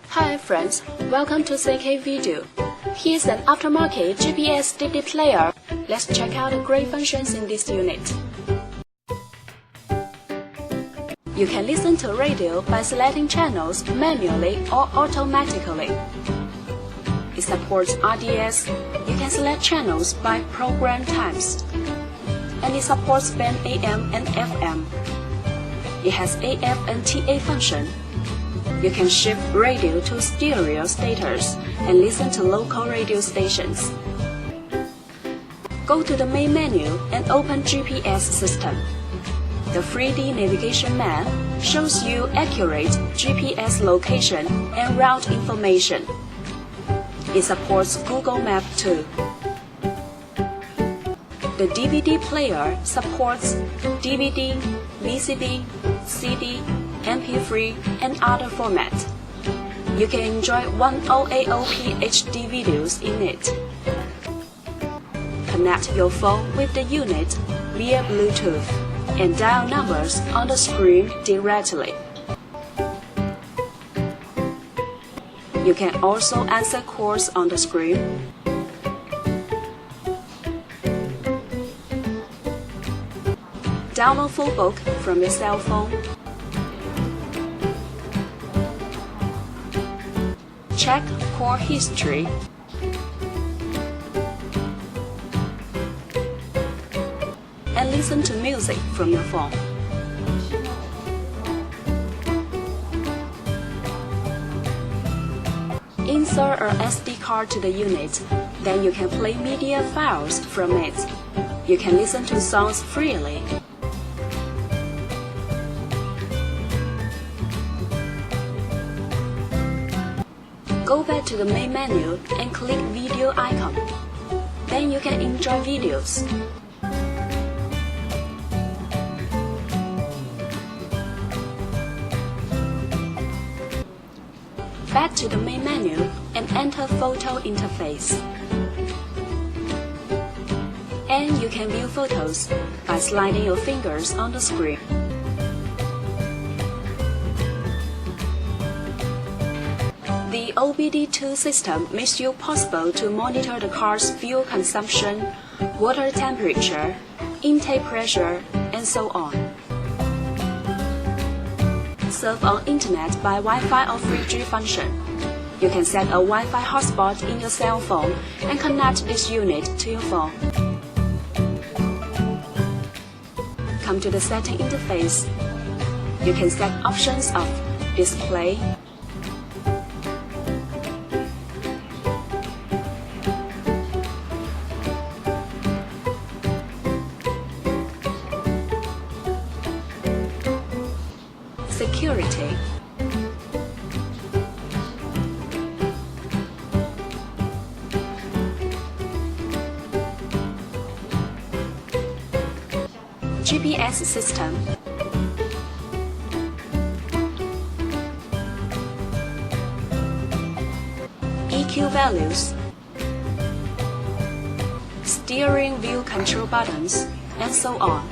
Hi friends, welcome to CK Video. Here's an aftermarket GPS DVD player. Let's check out the great functions in this unit. You can listen to radio by selecting channels manually or automatically. It supports RDS. You can select channels by program types. And it supports band AM and FM. It has AF and TA function. You can shift radio to stereo status and listen to local radio stations. Go to the main menu and open GPS system. The 3D navigation map shows you accurate GPS location and route information. It supports Google Maps too. The DVD player supports DVD, VCD, CD, MP3, and other formats. You can enjoy 1080p HD videos in it. Connect your phone with the unit via Bluetooth and dial numbers on the screen directly. You can also answer calls on the screen. Download full book from your cell phone. Check call history. And listen to music from your phone. Insert an SD card to the unit, then you can play media files from it. You can listen to songs freely. Go back to the main menu and click video icon. Then you can enjoy videos. Back to the main menu and enter photo interface. And you can view photos by sliding your fingers on the screen. The OBD2 system makes it possible to monitor the car's fuel consumption, water temperature, intake pressure, and so on. Surf on internet by Wi-Fi or 3G function. You can set a Wi-Fi hotspot in your cell phone and connect this unit to your phone. Come to the setting interface. You can set options of display, security, GPS system, EQ values, steering wheel control buttons, and so on.